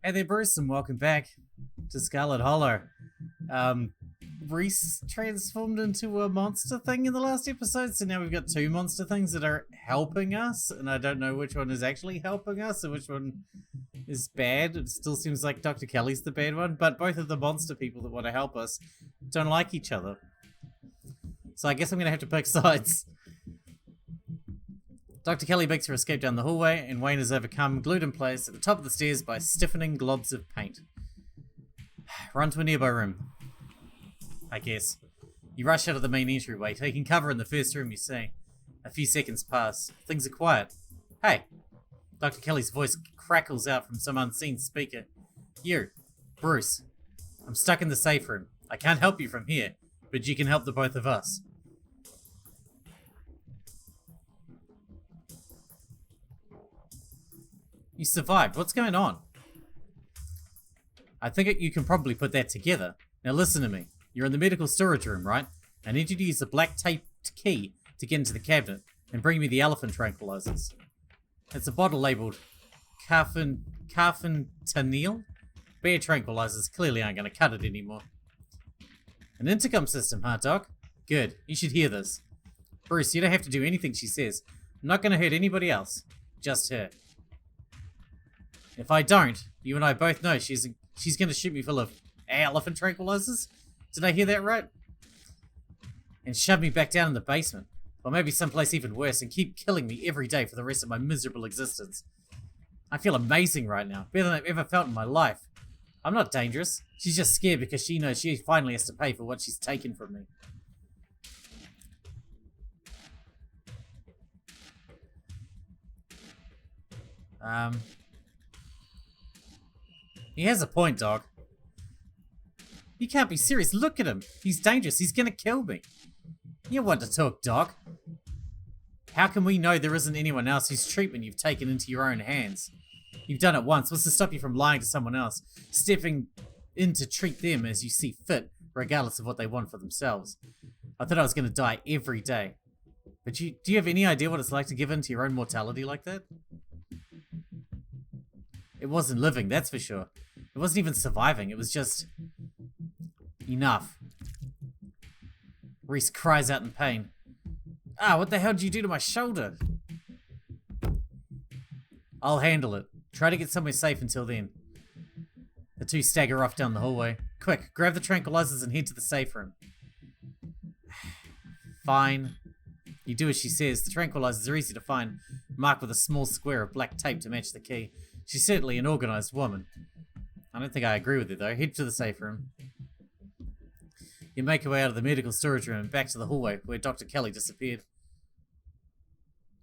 Hey there, Bruce, and welcome back to Scarlet Hollow. Reese transformed into a monster thing in the last episode, so now we've got two monster things that are helping us, and I don't know which one is actually helping us and which one is bad. It still seems like Dr. Kelly's the bad one, but both of the monster people that want to help us don't like each other. So I guess I'm going to have to pick sides. Dr. Kelly makes her escape down the hallway, and Wayne is overcome, glued in place at the top of the stairs by stiffening globs of paint. Run to a nearby room, I guess. You rush out of the main entryway, taking cover in the first room you see. A few seconds pass. Things are quiet. Hey! Dr. Kelly's voice crackles out from some unseen speaker. You, Bruce. I'm stuck in the safe room. I can't help you from here, but you can help the both of us. You survived. What's going on? I think you can probably put that together. Now listen to me. You're in the medical storage room, right? I need you to use the black taped key to get into the cabinet and bring me the elephant tranquilizers. It's a bottle labeled Carfentanil. Bear tranquilizers clearly aren't going to cut it anymore. An intercom system, huh, Doc? Good. You should hear this. Bruce, you don't have to do anything she says. I'm not going to hurt anybody else. Just her. If I don't, you and I both know she's going to shoot me full of elephant tranquilizers. Did I hear that right? And shove me back down in the basement. Or maybe someplace even worse and keep killing me every day for the rest of my miserable existence. I feel amazing right now. Better than I've ever felt in my life. I'm not dangerous. She's just scared because she knows she finally has to pay for what she's taken from me. He has a point, Dog. You can't be serious. Look at him. He's dangerous. He's gonna kill me. You want to talk, Doc. How can we know there isn't anyone else whose treatment you've taken into your own hands? You've done it once. What's to stop you from lying to someone else? Stepping in to treat them as you see fit, regardless of what they want for themselves. I thought I was gonna die every day. But do you have any idea what it's like to give in to your own mortality like that? It wasn't living, that's for sure. It wasn't even surviving, it was just... enough. Reese cries out in pain. Ah, what the hell did you do to my shoulder? I'll handle it. Try to get somewhere safe until then. The two stagger off down the hallway. Quick, grab the tranquilizers and head to the safe room. Fine. You do as she says. The tranquilizers are easy to find, marked with a small square of black tape to match the key. She's certainly an organized woman. I don't think I agree with her though. Head to the safe room. You make your way out of the medical storage room and back to the hallway where Dr. Kelly disappeared.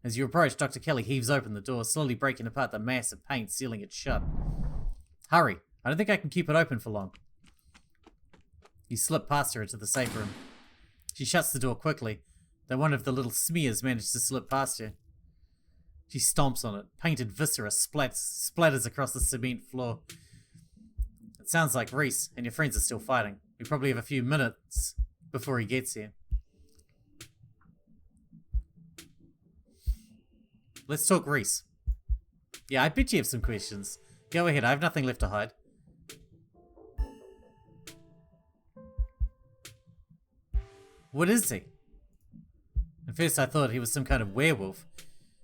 As you approach, Dr. Kelly heaves open the door, slowly breaking apart the mass of paint sealing it shut. Hurry. I don't think I can keep it open for long. You slip past her into the safe room. She shuts the door quickly, though one of the little smears managed to slip past her. She stomps on it. Painted viscera splatters across the cement floor. It sounds like Reese and your friends are still fighting. We probably have a few minutes before he gets here. Let's talk Reese. Yeah, I bet you have some questions. Go ahead, I have nothing left to hide. What is he? At first I thought he was some kind of werewolf.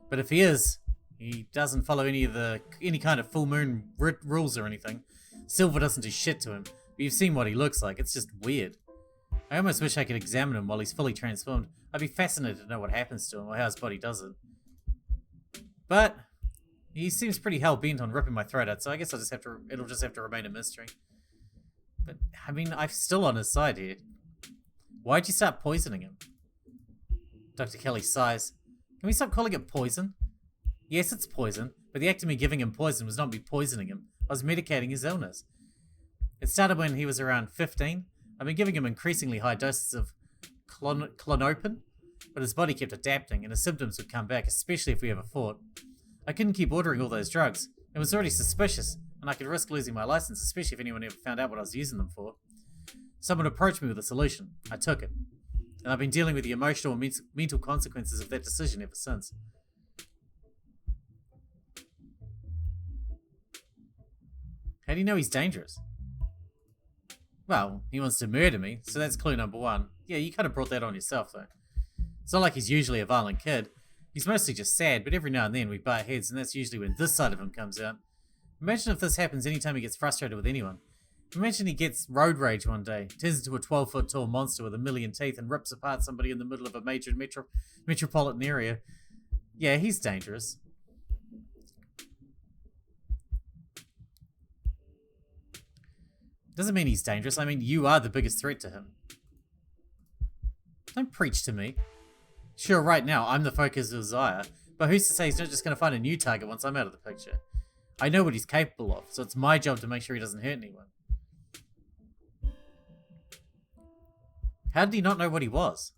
But if he is, he doesn't follow any kind of full moon rules or anything. Silver doesn't do shit to him. But you've seen what he looks like. It's just weird. I almost wish I could examine him while he's fully transformed. I'd be fascinated to know what happens to him or how his body does it. But he seems pretty hell-bent on ripping my throat out, so I guess it'll just have to remain a mystery. But, I mean, I'm still on his side here. Why'd you start poisoning him? Dr. Kelly sighs. Can we stop calling it poison? Yes, it's poison, but the act of me giving him poison was not me poisoning him. I was medicating his illness. It started when he was around 15. I've been giving him increasingly high doses of clonopin, but his body kept adapting and his symptoms would come back, especially if we ever fought. I couldn't keep ordering all those drugs. It was already suspicious, and I could risk losing my license, especially if anyone ever found out what I was using them for. Someone approached me with a solution. I took it. And I've been dealing with the emotional and mental consequences of that decision ever since. How How do you know he's dangerous? Well, he wants to murder me, so that's clue number one. Yeah, you kind of brought that on yourself, though. It's not like he's usually a violent kid. He's mostly just sad, but every now and then we butt heads, and that's usually when this side of him comes out. Imagine if this happens anytime he gets frustrated with anyone. Imagine he gets road rage one day, turns into a 12-foot tall monster with a million teeth, and rips apart somebody in the middle of a major metropolitan area. Yeah, he's dangerous. Doesn't mean he's dangerous. I mean, you are the biggest threat to him. Don't preach to me. Sure, right now, I'm the focus of his ire, but who's to say he's not just going to find a new target once I'm out of the picture? I know what he's capable of, so it's my job to make sure he doesn't hurt anyone. How did he not know what he was?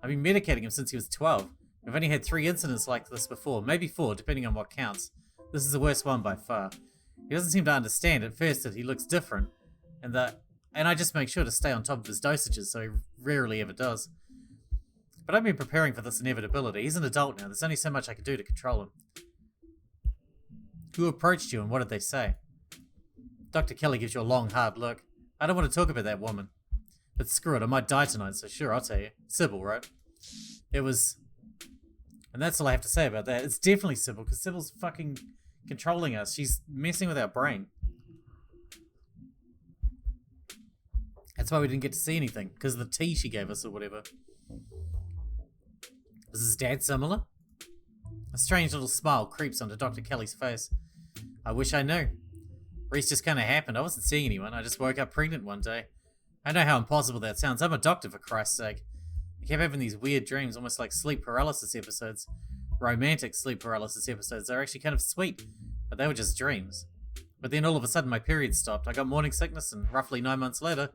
I've been medicating him since he was 12. We've only had 3 incidents like this before, maybe 4, depending on what counts. This is the worst one by far. He doesn't seem to understand at first that he looks different, and I just make sure to stay on top of his dosages, so he rarely ever does. But I've been preparing for this inevitability. He's an adult now. There's only so much I can do to control him. Who approached you and what did they say? Dr. Kelly gives you a long, hard look. I don't want to talk about that woman. But screw it, I might die tonight, so sure, I'll tell you. Sybil, right? It was... And that's all I have to say about that. It's definitely Sybil, because Sybil's fucking controlling us. She's messing with our brain. That's why we didn't get to see anything, because of the tea she gave us or whatever. Is his dad similar? A strange little smile creeps onto Dr. Kelly's face. I wish I knew. Reese just kind of happened. I wasn't seeing anyone. I just woke up pregnant one day. I know how impossible that sounds. I'm a doctor, for Christ's sake. I kept having these weird dreams, almost like sleep paralysis episodes. Romantic sleep paralysis episodes. They're actually kind of sweet, but they were just dreams. But then all of a sudden my period stopped. I got morning sickness, and roughly 9 months later...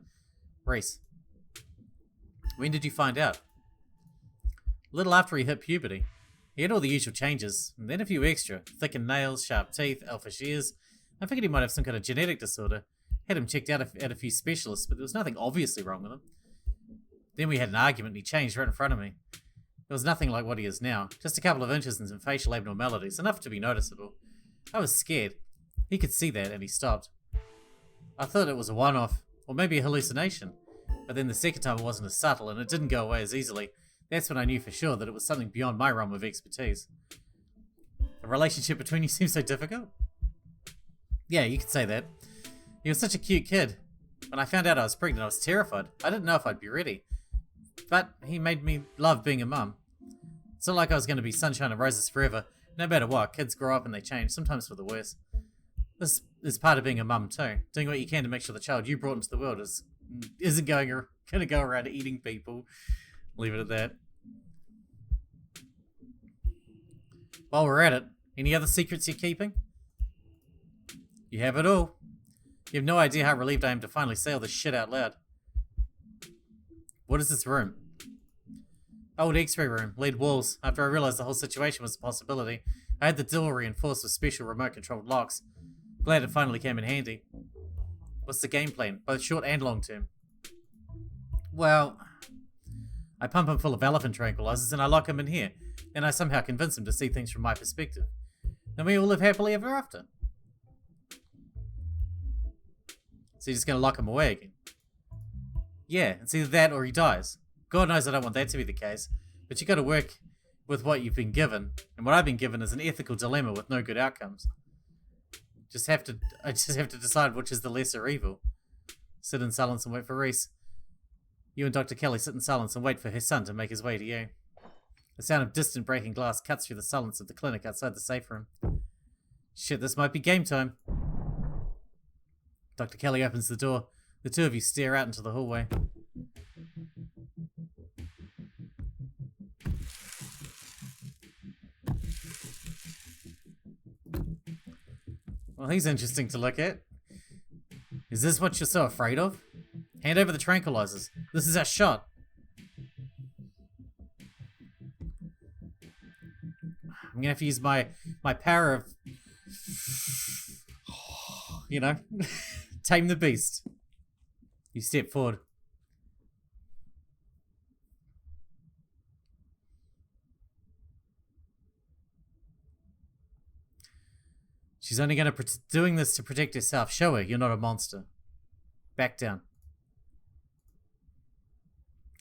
Reese. When did you find out? A little after he hit puberty. He had all the usual changes, and then a few extra. Thickened nails, sharp teeth, elfish ears. I figured he might have some kind of genetic disorder. Had him checked out at a few specialists, but there was nothing obviously wrong with him. Then we had an argument and he changed right in front of me. It was nothing like what he is now. Just a couple of inches and some facial abnormalities, enough to be noticeable. I was scared. He could see that and he stopped. I thought it was a one-off, or maybe a hallucination. But then the second time it wasn't as subtle and it didn't go away as easily. That's when I knew for sure that it was something beyond my realm of expertise. The relationship between you seems so difficult? Yeah, you could say that. He was such a cute kid. When I found out I was pregnant, I was terrified. I didn't know if I'd be ready. But he made me love being a mum. It's not like I was going to be sunshine and roses forever. No matter what, kids grow up and they change, sometimes for the worse. This is part of being a mum too. Doing what you can to make sure the child you brought into the world isn't going to go around eating people. Leave it at that. While we're at it, any other secrets you're keeping? You have it all. You have no idea how relieved I am to finally say all this shit out loud. What is this room? Old X-ray room, lead walls. After I realized the whole situation was a possibility, I had the door reinforced with special remote-controlled locks. Glad it finally came in handy. What's the game plan, both short and long term? Well, I pump him full of elephant tranquilizers and I lock him in here. Then I somehow convince him to see things from my perspective. Then we all live happily ever after. So you're just going to lock him away again? Yeah, it's either that or he dies. God knows I don't want that to be the case, but you got to work with what you've been given, and what I've been given is an ethical dilemma with no good outcomes. I just have to decide which is the lesser evil. Sit in silence and wait for Reese. You and Dr. Kelly sit in silence and wait for her son to make his way to you. The sound of distant breaking glass cuts through the silence of the clinic outside the safe room. Shit, this might be game time. Dr. Kelly opens the door. The two of you stare out into the hallway. Well, he's interesting to look at. Is this what you're so afraid of? Hand over the tranquilizers. This is our shot. I'm gonna have to use my power of, you know, tame the beast. You step forward. She's only going to doing this to protect herself. Show her you're not a monster. Back down.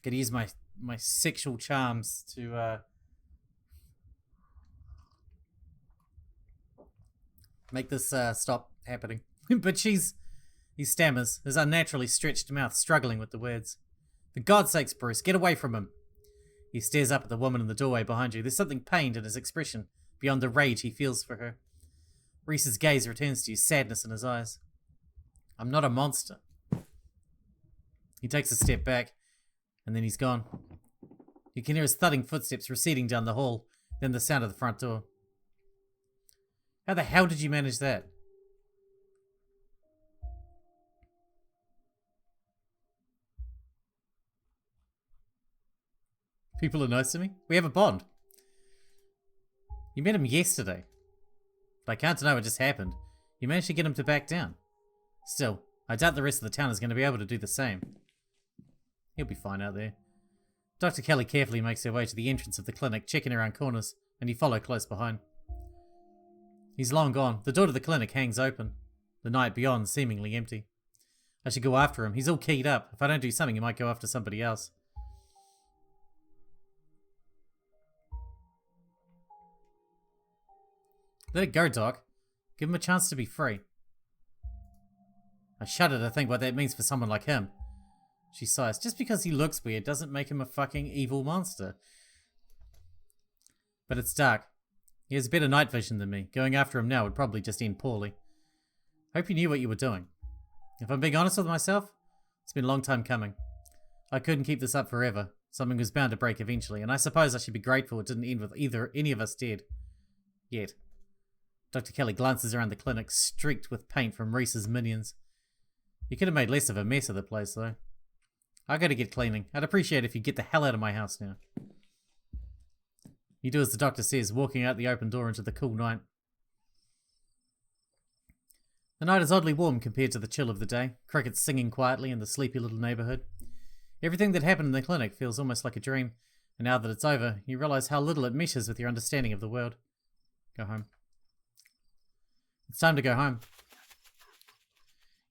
Gotta use my sexual charms to make this stop happening. But he stammers, his unnaturally stretched mouth struggling with the words. For God's sakes, Bruce, get away from him. He stares up at the woman in the doorway behind you. There's something pained in his expression, beyond the rage he feels for her. Reese's gaze returns to you, sadness in his eyes. I'm not a monster. He takes a step back, and then he's gone. You can hear his thudding footsteps receding down the hall, then the sound of the front door. How the hell did you manage that? People are nice to me? We have a bond. You met him yesterday. But I can't deny what just happened. You managed to get him to back down. Still, I doubt the rest of the town is going to be able to do the same. He'll be fine out there. Dr. Kelly carefully makes her way to the entrance of the clinic, checking around corners, and you follow close behind. He's long gone. The door to the clinic hangs open. The night beyond seemingly empty. I should go after him. He's all keyed up. If I don't do something, he might go after somebody else. Let it go, Doc. Give him a chance to be free. I shudder to think what that means for someone like him. She sighs. Just because he looks weird doesn't make him a fucking evil monster. But it's dark. He has better night vision than me. Going after him now would probably just end poorly. Hope you knew what you were doing. If I'm being honest with myself, it's been a long time coming. I couldn't keep this up forever. Something was bound to break eventually, and I suppose I should be grateful it didn't end with any of us dead. Yet. Dr. Kelly glances around the clinic, streaked with paint from Reese's minions. You could have made less of a mess of the place, though. I gotta get cleaning. I'd appreciate it if you get the hell out of my house now. You do as the doctor says, walking out the open door into the cool night. The night is oddly warm compared to the chill of the day. Crickets singing quietly in the sleepy little neighborhood. Everything that happened in the clinic feels almost like a dream, and now that it's over, you realize how little it meshes with your understanding of the world. Go home. It's time to go home.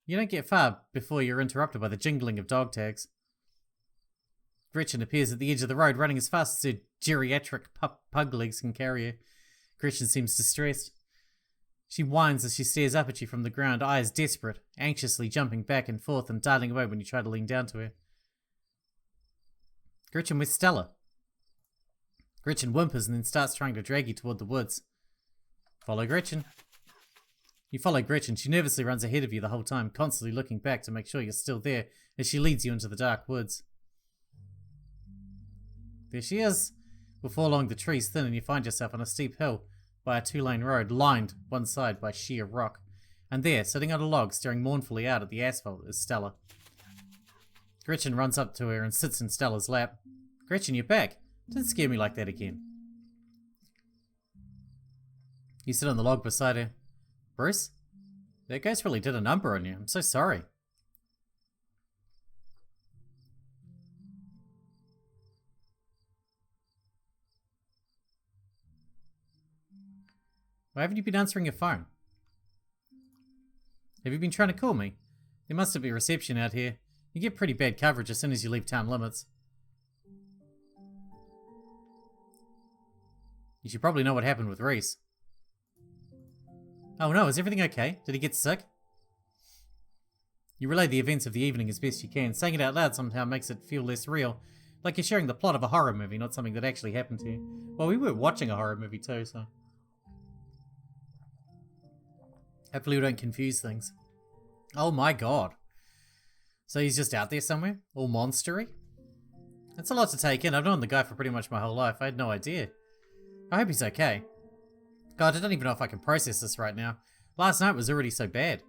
You don't get far before you're interrupted by the jingling of dog tags. Gretchen appears at the edge of the road, running as fast as her geriatric pug legs can carry her. Gretchen seems distressed. She whines as she stares up at you from the ground, eyes desperate, anxiously jumping back and forth and darting away when you try to lean down to her. Gretchen, where's Stella? Gretchen whimpers and then starts trying to drag you toward the woods. Follow Gretchen. You follow Gretchen. She nervously runs ahead of you the whole time, constantly looking back to make sure you're still there as she leads you into the dark woods. There she is. Before long, the trees thin and you find yourself on a steep hill by a two-lane road, lined one side by sheer rock. And there, sitting on a log, staring mournfully out at the asphalt, is Stella. Gretchen runs up to her and sits in Stella's lap. Gretchen, you're back. Don't scare me like that again. You sit on the log beside her. Bruce? That ghost really did a number on you. I'm so sorry. Why haven't you been answering your phone? Have you been trying to call me? There must be reception out here. You get pretty bad coverage as soon as you leave town limits. You should probably know what happened with Reese. Oh no, is everything okay? Did he get sick? You relay the events of the evening as best you can. Saying it out loud somehow makes it feel less real. Like you're sharing the plot of a horror movie, not something that actually happened to you. Well, we were watching a horror movie too, so... Hopefully we don't confuse things. Oh my god. So he's just out there somewhere? All monstery? That's a lot to take in. I've known the guy for pretty much my whole life. I had no idea. I hope he's okay. God, I don't even know if I can process this right now. Last night was already so bad.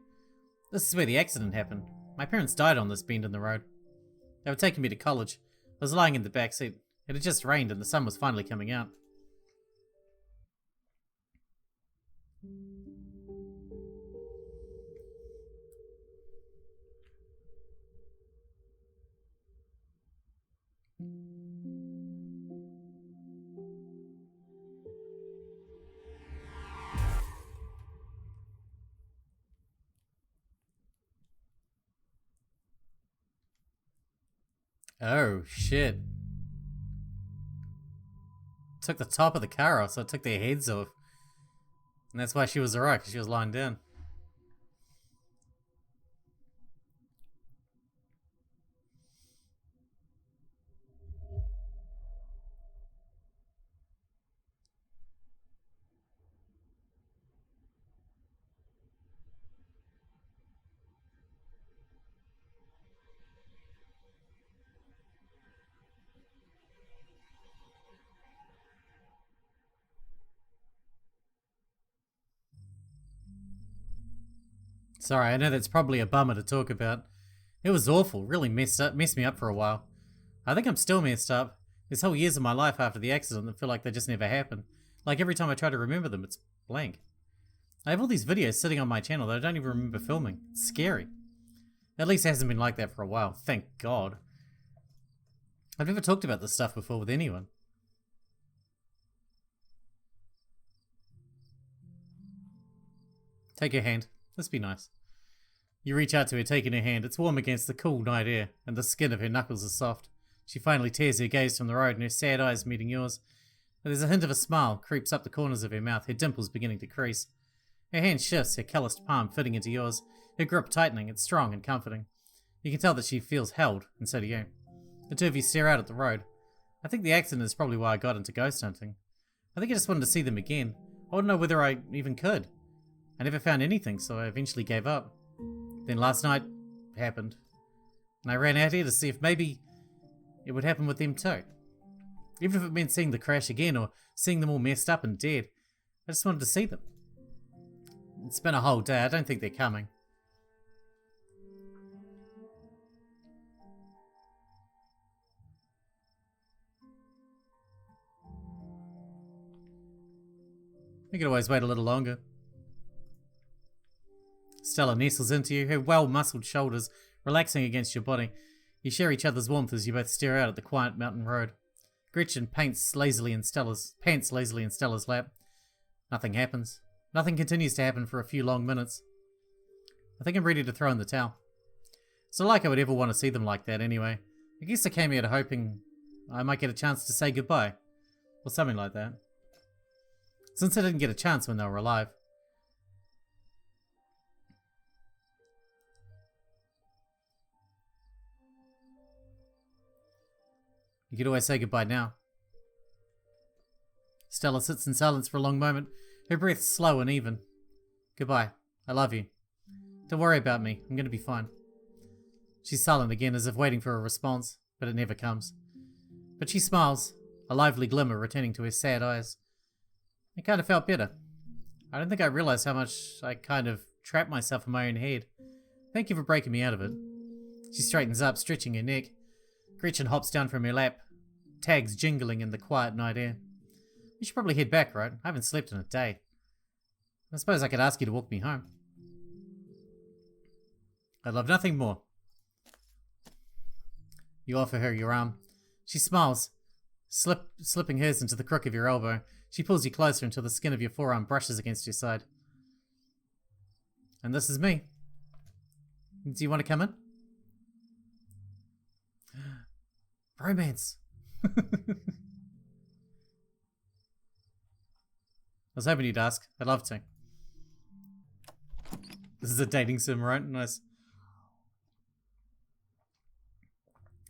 This is where the accident happened. My parents died on this bend in the road. They were taking me to college. I was lying in the back seat. It had just rained and the sun was finally coming out. Oh, shit. Took the top of the car off, so it took their heads off. And that's why she was alright, because she was lying down. Sorry, I know that's probably a bummer to talk about. It was awful, really messed me up for a while. I think I'm still messed up. There's whole years of my life after the accident that feel like they just never happened. Like every time I try to remember them, it's blank. I have all these videos sitting on my channel that I don't even remember filming. It's scary. At least it hasn't been like that for a while, thank God. I've never talked about this stuff before with anyone. Take her hand. Let's be nice. You reach out to her, taking her hand. It's warm against the cool night air, and the skin of her knuckles is soft. She finally tears her gaze from the road, and her sad eyes meeting yours. But there's a hint of a smile creeps up the corners of her mouth, her dimples beginning to crease. Her hand shifts, her calloused palm fitting into yours, her grip tightening. It's strong and comforting. You can tell that she feels held, and so do you. The two of you stare out at the road. I think the accident is probably why I got into ghost hunting. I think I just wanted to see them again. I wouldn't know whether I even could. I never found anything, so I eventually gave up. Then last night happened, and I ran out here to see if maybe it would happen with them too. Even if it meant seeing the crash again or seeing them all messed up and dead, I just wanted to see them. It's been a whole day. I don't think they're coming. We could always wait a little longer. Stella nestles into you, her well-muscled shoulders relaxing against your body. You share each other's warmth as you both stare out at the quiet mountain road. Gretchen pants lazily in Stella's lap. Nothing happens. Nothing continues to happen for a few long minutes. I think I'm ready to throw in the towel. It's not like I would ever want to see them like that anyway. I guess I came here hoping I might get a chance to say goodbye. Or something like that. Since I didn't get a chance when they were alive. You could always say goodbye now. Stella sits in silence for a long moment, her breath slow and even. Goodbye. I love you. Don't worry about me. I'm going to be fine. She's silent again, as if waiting for a response, but it never comes. But she smiles, a lively glimmer returning to her sad eyes. It kind of felt better. I don't think I realized how much I kind of trapped myself in my own head. Thank you for breaking me out of it. She straightens up, stretching her neck. Gretchen hops down from her lap, tags jingling in the quiet night air. You should probably head back, right? I haven't slept in a day. I suppose I could ask you to walk me home. I'd love nothing more. You offer her your arm. She smiles, slipping hers into the crook of your elbow. She pulls you closer until the skin of your forearm brushes against your side. And this is me. Do you want to come in? Romance. I was hoping you'd ask. I'd love to. This is a dating sim, right? Nice.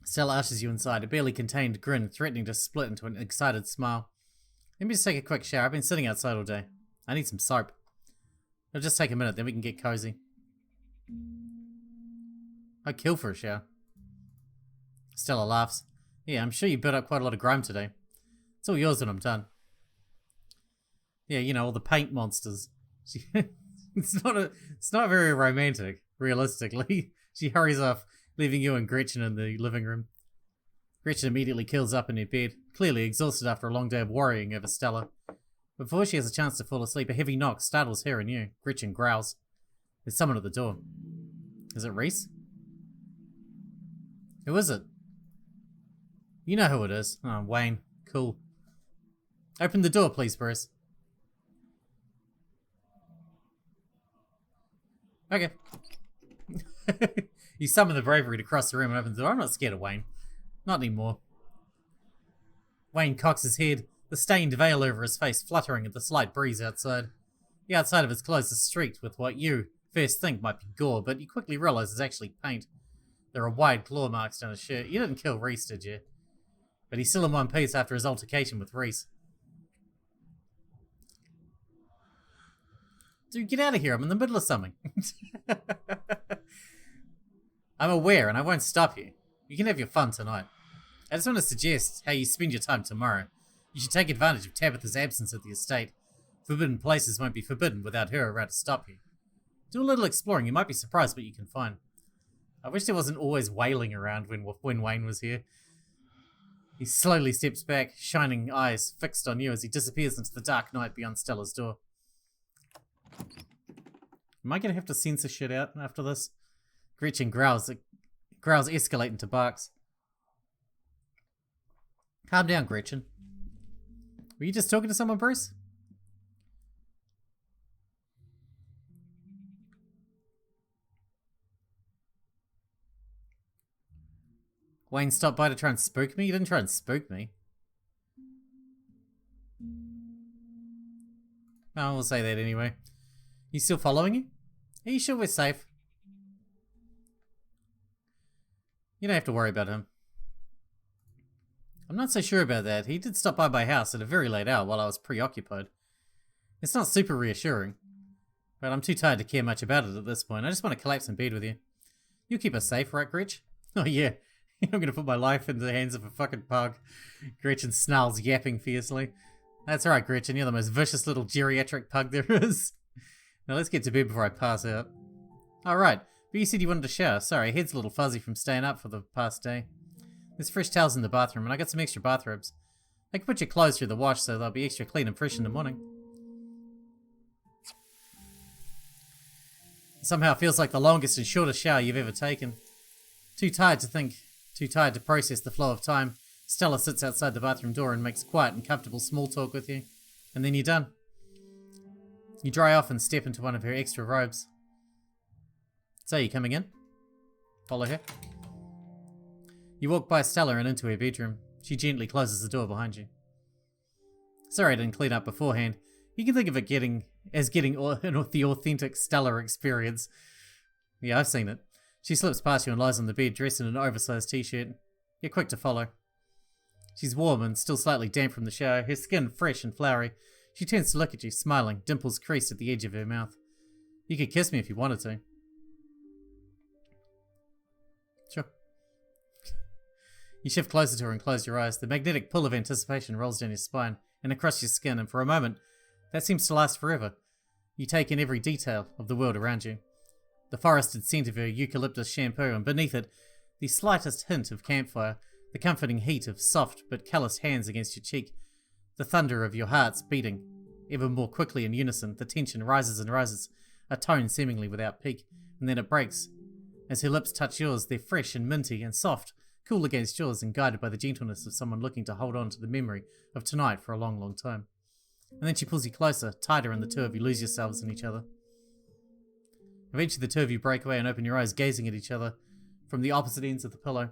Stella ushers you inside, a barely contained grin threatening to split into an excited smile. Let me just take a quick shower. I've been sitting outside all day. I need some soap. It'll just take a minute, then we can get cozy. I'd kill for a shower. Stella laughs. Yeah, I'm sure you built up quite a lot of grime today. It's all yours when I'm done. Yeah, you know, all the paint monsters. It's not very romantic, realistically. She hurries off, leaving you and Gretchen in the living room. Gretchen immediately curls up in her bed, clearly exhausted after a long day of worrying over Stella. Before she has a chance to fall asleep, a heavy knock startles her and you. Gretchen growls. There's someone at the door. Is it Reese? Who is it? You know who it is. Oh, Wayne. Cool. Open the door, please, Bruce. Okay. You summon the bravery to cross the room and open the door. I'm not scared of Wayne. Not anymore. Wayne cocks his head, the stained veil over his face fluttering at the slight breeze outside. The outside of his clothes is streaked with what you first think might be gore, but you quickly realize is actually paint. There are wide claw marks down his shirt. You didn't kill Reese, did you? But he's still in one piece after his altercation with Reese. Dude, get out of here. I'm in the middle of something. I'm aware, and I won't stop you. You can have your fun tonight. I just want to suggest how you spend your time tomorrow. You should take advantage of Tabitha's absence at the estate. Forbidden places won't be forbidden without her around to stop you. Do a little exploring. You might be surprised what you can find. I wish there wasn't always wailing around when Wayne was here. He slowly steps back, shining eyes fixed on you as he disappears into the dark night beyond Stella's door. Am I gonna have to censor shit out after this? Gretchen growls. Growls escalate into barks. Calm down, Gretchen. Were you just talking to someone, Bruce? Wayne stopped by to try and spook me? You didn't try and spook me. Oh, we'll say that anyway. You still following you? Are you sure we're safe? You don't have to worry about him. I'm not so sure about that. He did stop by my house at a very late hour while I was preoccupied. It's not super reassuring, but I'm too tired to care much about it at this point. I just want to collapse in bed with you. You'll keep us safe, right, Gretch? Oh yeah. I'm gonna put my life into the hands of a fucking pug. Gretchen snarls, yapping fiercely. That's right, Gretchen. You're the most vicious little geriatric pug there is. Now let's get to bed before I pass out. Alright, but you said you wanted to shower. Sorry, head's a little fuzzy from staying up for the past day. There's fresh towels in the bathroom, and I got some extra bathrobes. I can put your clothes through the wash so they'll be extra clean and fresh in the morning. It somehow feels like the longest and shortest shower you've ever taken. Too tired to think, too tired to process the flow of time, Stella sits outside the bathroom door and makes quiet and comfortable small talk with you. And then you're done. You dry off and step into one of her extra robes. So, you coming in? Follow her. You walk by Stella and into her bedroom. She gently closes the door behind you. Sorry I didn't clean up beforehand. You can think of it as getting the authentic Stella experience. Yeah, I've seen it. She slips past you and lies on the bed dressed in an oversized t-shirt. You're quick to follow. She's warm and still slightly damp from the shower, her skin fresh and flowery. She turns to look at you, smiling, dimples creased at the edge of her mouth. You could kiss me if you wanted to. Sure. You shift closer to her and close your eyes. The magnetic pull of anticipation rolls down your spine and across your skin, and for a moment, that seems to last forever. You take in every detail of the world around you. The forested scent of her eucalyptus shampoo, and beneath it, the slightest hint of campfire, the comforting heat of soft but calloused hands against your cheek, the thunder of your heart's beating, ever more quickly in unison. The tension rises and rises, a tone seemingly without peak, and then it breaks. As her lips touch yours, they're fresh and minty and soft, cool against yours and guided by the gentleness of someone looking to hold on to the memory of tonight for a long, long time. And then she pulls you closer, tighter, and the two of you lose yourselves in each other. Eventually the two of you break away and open your eyes, gazing at each other from the opposite ends of the pillow.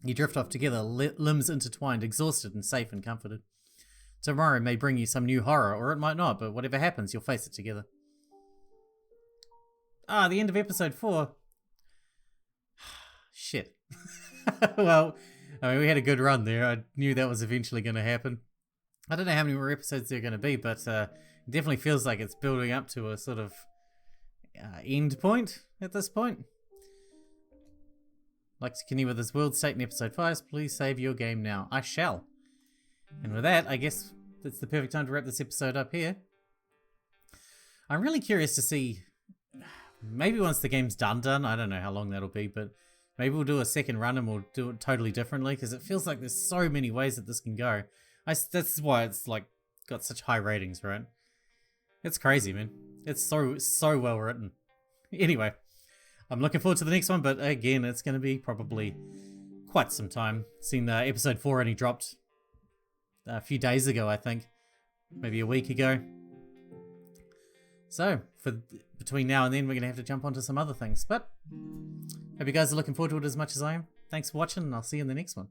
You drift off together, limbs intertwined, exhausted and safe and comforted. Tomorrow may bring you some new horror, or it might not, but whatever happens, you'll face it together. Ah, the end of episode 4. Shit. Well, I mean, we had a good run there. I knew that was eventually going to happen. I don't know how many more episodes there are going to be, but it definitely feels like it's building up to a sort of end point at this point. Like to continue with this world state in episode 5, please save your game now. I shall. And with that, I guess that's the perfect time to wrap this episode up here. I'm really curious to see, maybe once the game's done, I don't know how long that'll be, but maybe we'll do a second run and we'll do it totally differently, because it feels like there's so many ways that this can go. That's why it's like got such high ratings, right? It's crazy, man. It's so well written. Anyway, I'm looking forward to the next one, but again, it's going to be probably quite some time. Seen episode 4 only dropped a few days ago, I think. Maybe a week ago. So, between now and then, we're going to have to jump onto some other things. But, hope you guys are looking forward to it as much as I am. Thanks for watching, and I'll see you in the next one.